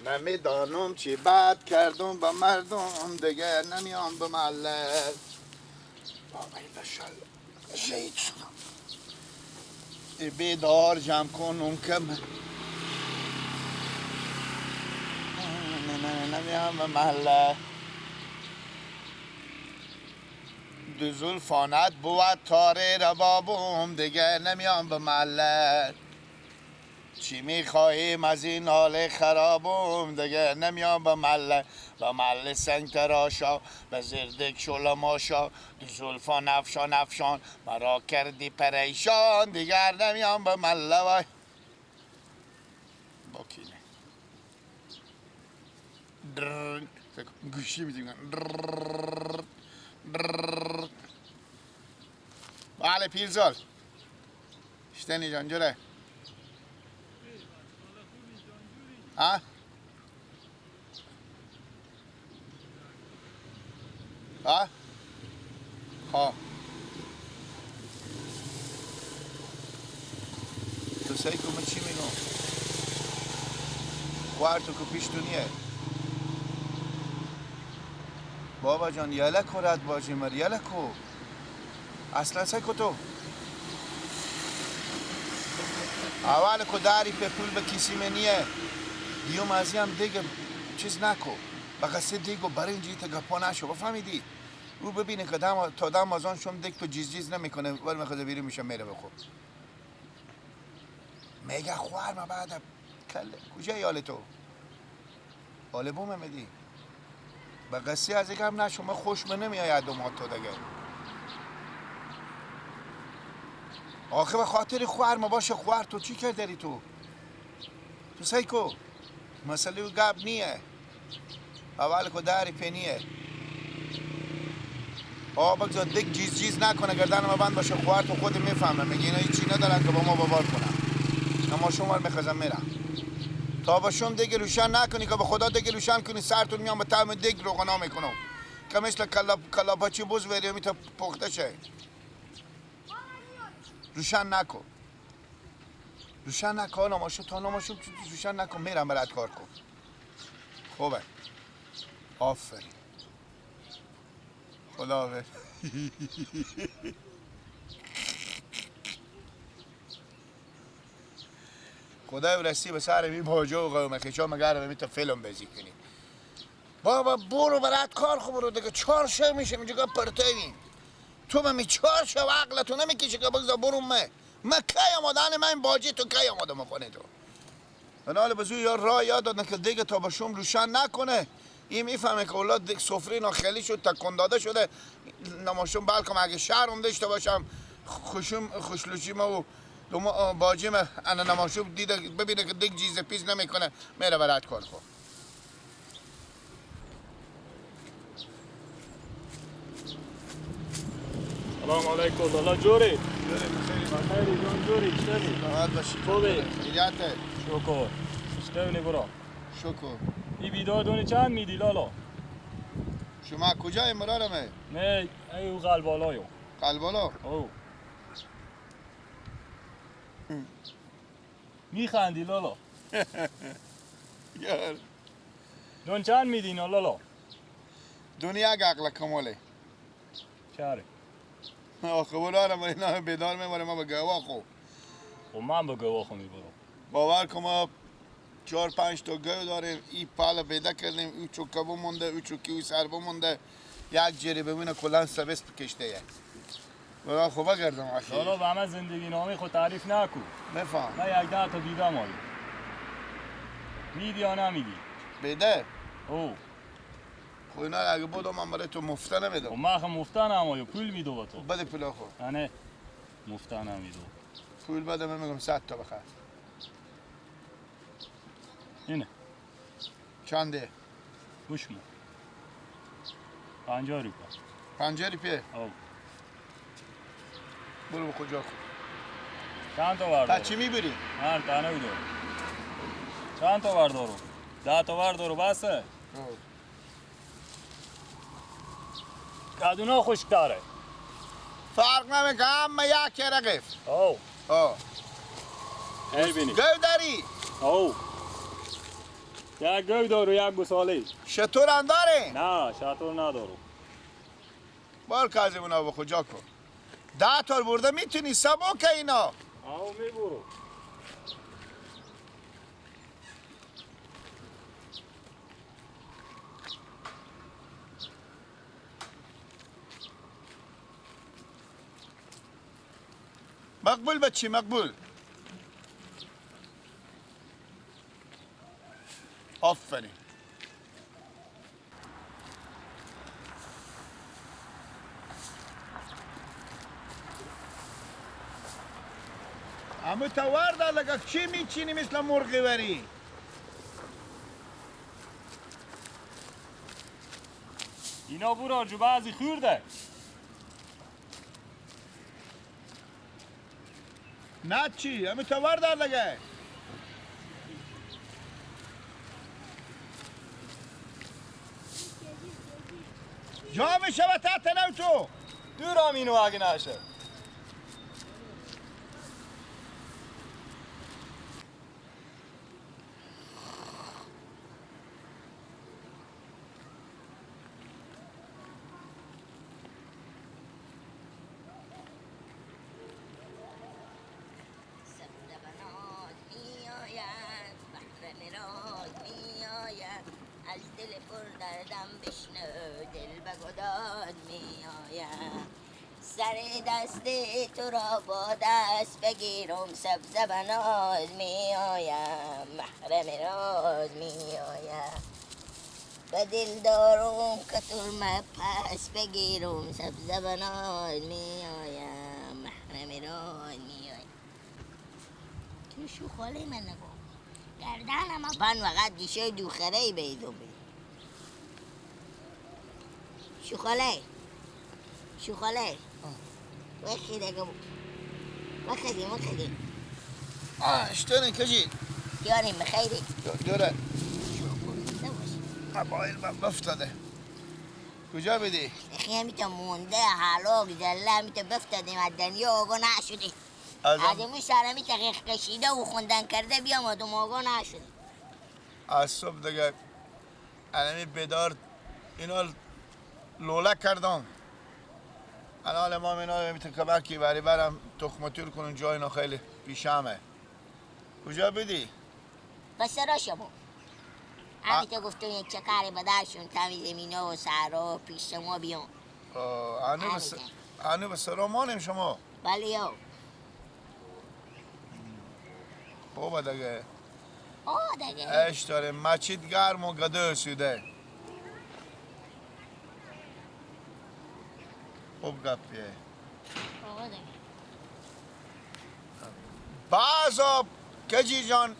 نمیدانم چی بد کردم با مردم دیگه نمیام به محله. بابا این بشل شهید شدم. بیدار جمع کنم که نمیام به محله. دو زلفانت بود تاره ربابم دیگه نمیام به محله. چی میخواهیم از این حال خرابم دیگه نمیام به محله. به محله سنگ تراشا به زردک شلماشا دو زلفان افشان افشان مرا کردی پریشان دیگر نمیام به محله. وای با کینه گوشی میدونم. بله پیرزال شتنی جانجوره ها؟ ها؟ ها تو سعی کن من چی میگم خوارتو که پیشتونیه بابا جان یلک و رد باشی مر یلکو اصلا سعی کن تو اول که داری به پول به کسی منیه دیوم ازی هم دیگه چیز نکو بقصه دیگه برنجی تا گپا نشو بفهمیدی او ببینه که تا دم از آن شم دیگه تو جیز نمیکنه ولی میخواد بیرون میشه میره بخور میگه خوار ما بعد کله کجا یال تو حال بومه میدی بقصه از یک هم نشو من خوش من نمیاید دومات تو دیگه آخه به خاطر خوار ما باشه خوار تو چی کرد داری تو سیکو مسئله گاب نیه اول که داری پنیه بگذار دیگه جیز نکنه گردن ما بند باشه خوار تو خود میفهمه میگه اینا هیچی ندارن که با ما بابار کنن اما شما رو میخوازم میرم تا با شما دیگه روشن نکنی که به خدا دیگه روشن کنی سرتون میام به طعم دیگه روغنا میکنم که مثل کلاباچی بوز ویدیو میتا پخته شه روشن نکن روشن نکن نماشو تا نماشو روشن نکن میرم برات کار کن خوبه آفرین خدا حافظ خدا ورسی به سر می باجو و قومه خیچا مگر به میتا فیلم بازی کنی بابا برو برات کار خوب برو دیگه 4 شب میشه اینجا پرتوین تو من 4 شب عقلتو نمیکشه که بگذار برو من کی آمدن من باجی تو کی آمدم خونه تو حالا بزو یا راه یاد دادن که دیگه تا باشم روشن نکنه این میفهمه که اولاد دیگه سفره ناخلی شد تکون داده شده نماشم بلکم اگه شهرم داشته باشم خوشلوچی ما و باجیم انا نماشم دیده ببینه که دیگه جیز پیز نمیکنه میره برات کار خود سلام علیکم الله جوری بخیری جان جوری چطوری راحت باشی خوبه خیلیته شکر چطوری برا شکر این بیدادونی چند میدی لالا شما کجای مرارمه نه ایو قلبالایو قلبالا او میخندی لالا یار دون چند میدی اینا لالا دنیا عقل کماله چاره آخه برارم اینا بیدار میماره ما به گواه خو و من به گواخو میبرم باور که ما 4-5 تا گو داریم این پال پیدا کردیم او چوکه بمونده او چوکی او سر بمونده یک جری ببینه کلان سبست کشته یه برای خوبه کردم آخی لالا به همه زندگی نامی خود تعریف نکو بفهم من 1-10 تا دیدم آلی میدی یا نمیدی بده او خو اینا اگه بودم من برای تو مفته و نمیدم من خب مفتن هم پول میدو با تو بده پولا خو نه مفتن هم میدو پول بده من میگم 100 تا بخر اینه چنده گوش کن 50 روپیه 50 روپیه او برو به کجا خو چند تا تا بردارو چی میبری؟ هر تنوی دارو چند تا بردارو 10 تا بردارو بسه کدونا خوشتره فرق نمیکنه همه یک رقیف او آه ای بینی گو داری؟ او یک گوی دارو یک گوساله. شطور هم داره؟ نه شطور ندارو. بار کازی اونا بخو جا کن. 10 تا برده میتونی سبک اینا. آو میبرو. مقبول بچی مقبول. آفرین. اما تو ورده لگه چی میچینی مثل مرغی وری؟ اینا برو جو بعضی خورده. نه چی؟ اما تو ورده لگه. جا میشه و تحت نو تو. دورم اینو اگه نشه. از دل پر دردم بشنو دل بگداد می آیم سر دست تو را با دست بگیرم سبز بناز می آیم محرم راز می آیم و دل دارم که ترمه پس بگیرم سبز بناز می آیم محرم راز می آیم تو شو خاله من نگو گردن اما بان وقت دیشه دوخره بیدو بید شوخاله شوخاله وخی دیگه وخدی اشترین کجی؟ یاریم بخیری دوره قبایل من بفتاده کجا بدی؟ اخی همیتا مونده حالا گزله همیتا بفتادیم از دنیا آگاه نشدی آدمو سر همیتا غیخ کشیده و خوندن کرده بیام آدم آگاه نشدی از صبح دیگه انمی بدار اینا لوله کردم الان امام اینا میتونه کبکی بری برم تخمتور کنن جای اینا خیلی پیشمه کجا بدی؟ بسرا شما همیتا گفتم یک چکاری بدرشون تمیز اینا و سرا پیش ما بیان هنو به سرامانیم شما بله یا خوبه دیگه دیگه اش داره مچید گرم و گده سوده خوب گپیه دیگه بعضا کجی جان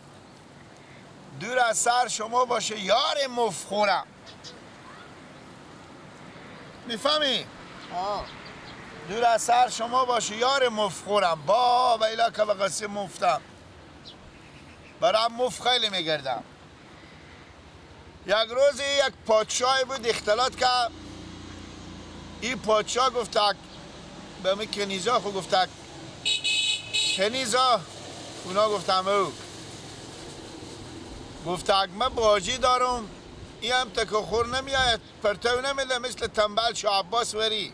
دور از سر شما باشه یار مفخورم میفهمی؟ دور از سر شما باشه یار مفخورم با ویلا که به قصه مفتم برام مفت خیلی میگردم یک روزی یک پادشاهی بود اختلاط که این پادشاه گفتک به می کنیزا خود گفتک کنیزا اونا گفتم او گفتک من باجی دارم این هم تکه خور نمیاید پرتو نمیده مثل تنبل شاه عباس وری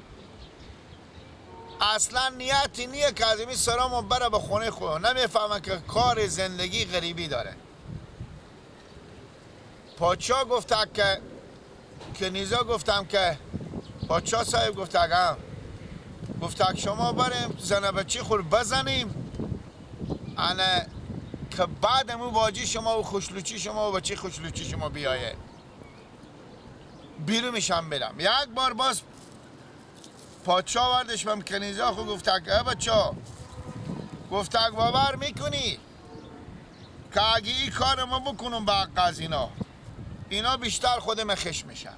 اصلا نیتی نیه که از این سرامو بره به خونه خود نمیفهمه که کار زندگی غریبی داره پادشاه گفتک که کنیزا گفتم که پادشاه صاحب گفتک هم گفتک شما بریم زنه بچی خور بزنیم انه که بعد امو باجی شما و خوشلوچی شما و بچی خوشلوچی شما بیایه بیرو میشم برم یک بار باز پادشاه وردش بهم کنیزا خود گفتک بچه گفتک باور میکنی که اگه این کار ما بکنم به حق از اینا بیشتر خودم خش میشم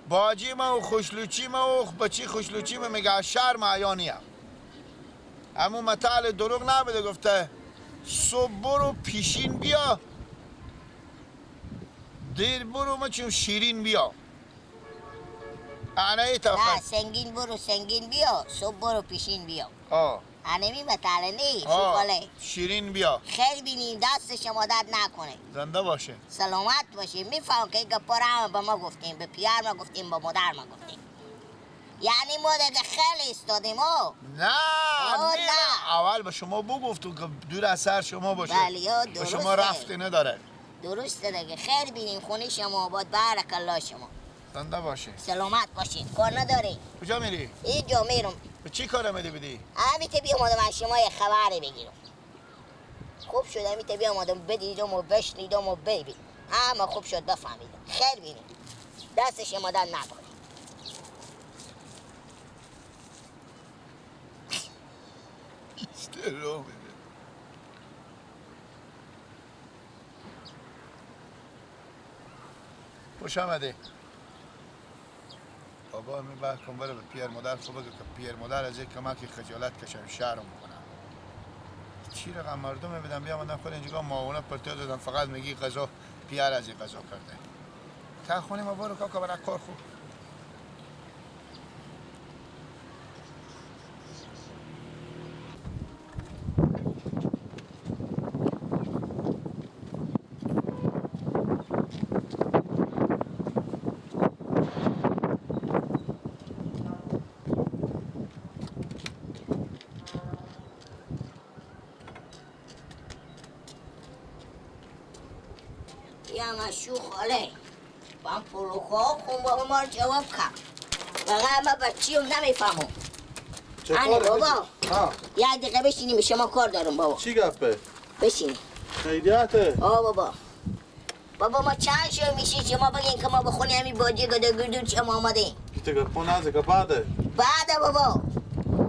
باجی ما و خوشلوچی ما و بچی خوشلوچی ما میگه شرم عیانیم همون مطال دروغ نبوده گفته صبح برو پیشین بیا دیر برو ما چون شیرین بیا نه سنگین برو سنگین بیا صبح برو پیشین بیا انمی متعلنی آه، شکله شیرین بیا خیلی بینیم دست شما درد نکنه زنده باشه سلامت باشیم میفهم که این گپا رو هم به ما گفتیم به پیار ما گفتیم به مادر ما گفتیم یعنی ما دیگه خیلی استادیم او نه آه، نه اول به شما بگفتم که دور از سر شما باشه بله، آه، به شما درسته. رفته نداره درسته دیگه خیر بینیم خونه شما آباد بارک الله شما زنده باشه سلامت باشین کار نداری کجا میری؟ اینجا میرم به چی کار آمدی بدی؟ همیته بیامادم از شما یه خبری بگیرم خوب شد همیته بیامادم بدیدم و بشنیدم و ببین اما خوب شد بفهمیدم خیر بینیم دست شما در نکنه استرو میده خوش آمده بابا می بعد کن بره به پیر مادر خب بگه که پیر مادر از یک کمکی خجالت کشم شهرم بکنم چی رقم مردم بدم بیامدن خود اینجا معاونه پرتو دادن فقط میگی غذا پیر از این غذا کرده تا خونه ما برو کاکا برای کار خوب یا مشو خاله من پلوکا خون با ما جواب کن فقط من بچیم نمیفهمم چه انی کاره بابا ها یه دقیقه بشینیم شما کار دارم بابا چی گپه؟ بشینیم خیریته؟ بابا ما چند شو میشه شما بگین که ما بخونی همین باجی گدو شما آمدین پیته گپو نزه که بعده بعد بابا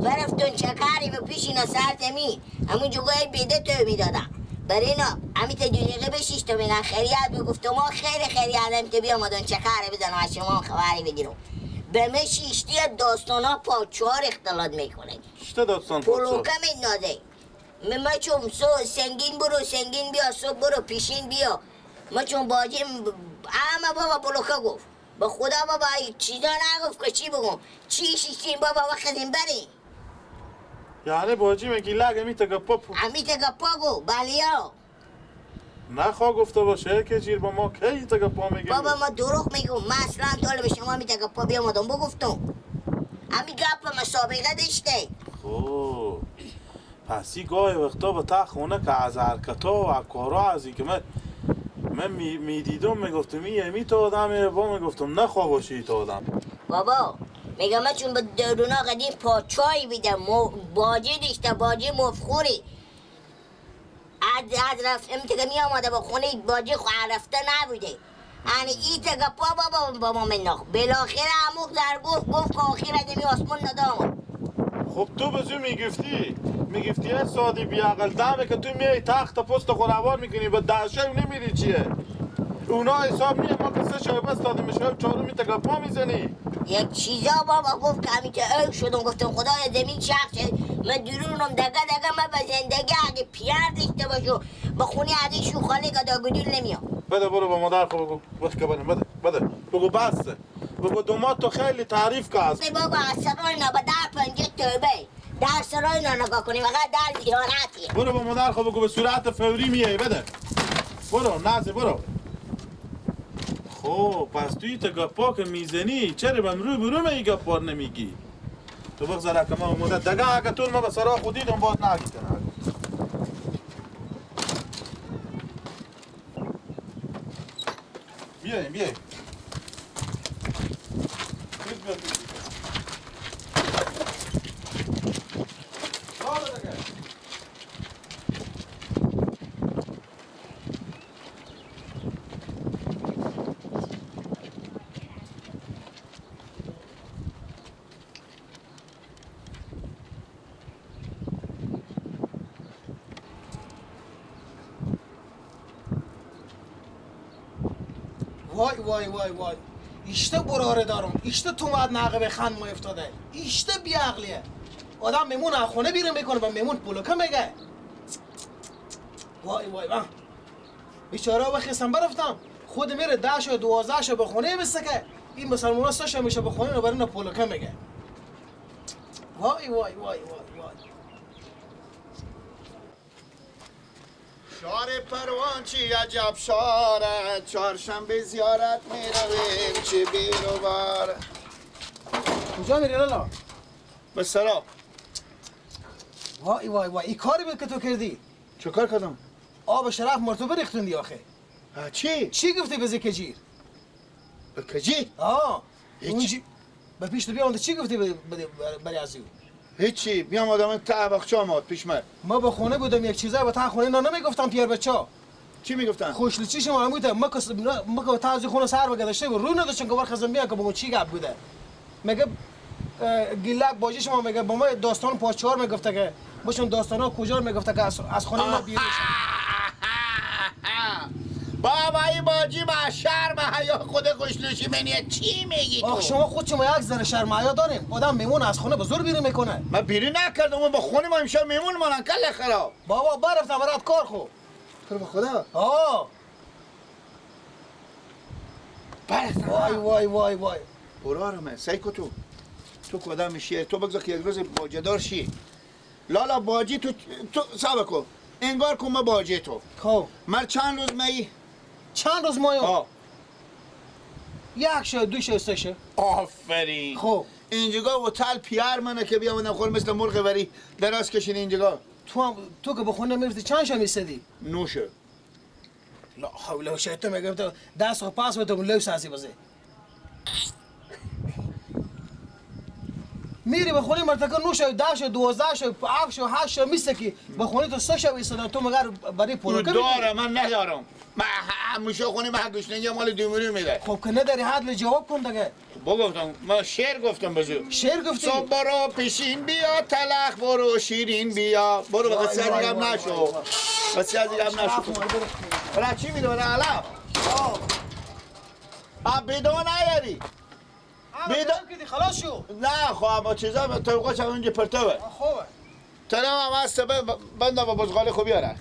برفتون چکاری به پیشینا سرت امی همون جگای بیده تو میدادم برای اینا همی تا دقیقه بشیش تو بگن خیریت بگفتم ما خیلی خیریت همی تا بیامدن چکاری بزنم از شما خبری بگیرم به من شیشتی داستانا پاچوار اختلاط میکنه چته داستان پاچو؟ پلوکه میندازه ما چون سنگین برو سنگین بیا صبح برو پیشین بیا ما چون باجیم همه بابا پلوکه گفت به خدا بابا چیزا نگفت که چی بگم چی شیشتین بابا وقت این بریم یعنی باجی میگی لگه میته گپا همی تا گپا گو بلیا نخوا گفته باشه که جیر با ما کی تا گپا میگی بابا ما دروغ میگم من اصلا طالب شما همی تا گپا بیامدم بگفتم همی گپ مسابقه داشته خب پسی گاهی وقتا به تا خونه که از حرکتا و کارا ازی که من میدیدم میگفتم این تا آدم با میگفتم نخوا باشی تا آدم بابا میگم من چون به درونا قدیم پاچایی بیدم باجی داشته باجی مفخوری از رفت امی تگه می آمده با خونه باجی خواه رفته نبوده یعنی ای تگه پا بابا با ما مناخ بالاخره عموق در گفت که آخیر ادمی آسمون ندامد خب تو به زو میگفتی یه سادی بیاقل دمه که تو میای تخت پست خوروار میکنی به دهشه نمیری چیه اونا حساب میه ما که سه شای بس دادیم شای چهارمی تگپا میزنی یک چیزا بابا گفت که همیشه ایک شدم گفتم خدای زمین شخص من درونم دگه من به زندگی اگه پیر داشته باشو به خونی عدی شو خاله که داگدول نمیام بده برو با مادر خب بگو باش که بده بگو بسته بگو دومات تو خیلی تعریف که هست بابا از سرای نا به در پنجه توبه در سرای نا نگاه کنی وقت در دیانتیه برو با مادر خب بگو به صورت فوری میای بده برو نازه برو خب پس توی تگپا که میزنی چرا بهم رو برو می گپار نمیگی تو بگذاره که ما مدت دگه اگه طول ما به سرا خودی دم باید نگی کنه بیاییم وای ایشته براره دارم ایشته تو مد نقه به خند ما افتاده ایشته بیعقلیه آدم میمون از خونه بیرون میکنه و میمون بلوکه میگه وای من بیچاره بخیستم برفتم خود میره 10 و 12 به خونه بسکه این مسلمان ساش میشه به خونه رو برای پلوکه میگه وای شار پروان چی عجب شاره چهارشنبه زیارت میرویم چه بیر و باره. کجا میری لالا؟ به سرا. وای وای وای این کاری بود که تو کردی؟ چه کار کردم؟ آب شرف مرتبه ریختوندی آخه. چی؟ چی گفتی به کجیر؟ به کجی؟ هیچ. اونجی به پیش تو بیام چی گفتی برای ازیو؟ هیچی بیام آدم تعبخچه آمد پیش ما به خونه بودم یک چیزا به تا خونه اینا نمیگفتم پیر بچا. چی میگفتن؟ خوشلچی شما بوده ما که تا از خونه سر بگذاشته و رو نداشتن که خزم بیا که بگو چی گپ بوده. میگه گیلک باجی شما میگه با ما داستان پاچار میگفته که باشون داستانا کجا میگفته که از خونه ما بیرون بابا این باجی با شرم حیا خود خوشلوشی منیه چی میگی تو؟ آخ شما خود شما یک ذره شرم حیا داریم. آدم میمون از خونه به زور بیرون میکنه. من بیرون نکردم من با خونه ما امشب میمون مانن کل خراب. بابا برفتم برات کار خو. تو به خدا. برفتم. وای وای وای وای. برارمه سیکو تو کدام شیر تو بگذار که یک روز باجدار شی. لالا باجی تو صبر کن. انگار که ما باجی تو. خب من چند روز می چند روز مایم؟ یک شو دو شو سه شو. آفرین. خب اینجا و تل پیار منه که بیام خور مثل مرغ وری دراز کشین اینجا. تو که به خونه میرفتی چند شو میسدی؟ نوشه. لا حول و شیطان میگم تو دست و پاس بده لو سازی بزه. میری به خونه مرتکه 9 شو 10 شو 12 شو 7 شو 8 شو میسکی به خونه تو 3 شو ایستادن تو مگر برای پولو تو داره من ندارم. من همیشه خونه من گوشنگی مال دومری میده. خب که نداری حد جواب کن دیگه. بگفتم من شعر گفتم بزو. شعر گفتی؟ صبح برو پیشین بیا تلخ برو شیرین بیا برو بقید سیازی گم نشو بقید سیازی گم نشو برای چی میده برای علم بیدون نیاری بیدون کدی خلاص شو. نه خواه با چیزا طبقه چه اونجا پرتوه خوبه تنم هم هست بنده با بزغال خوبی آره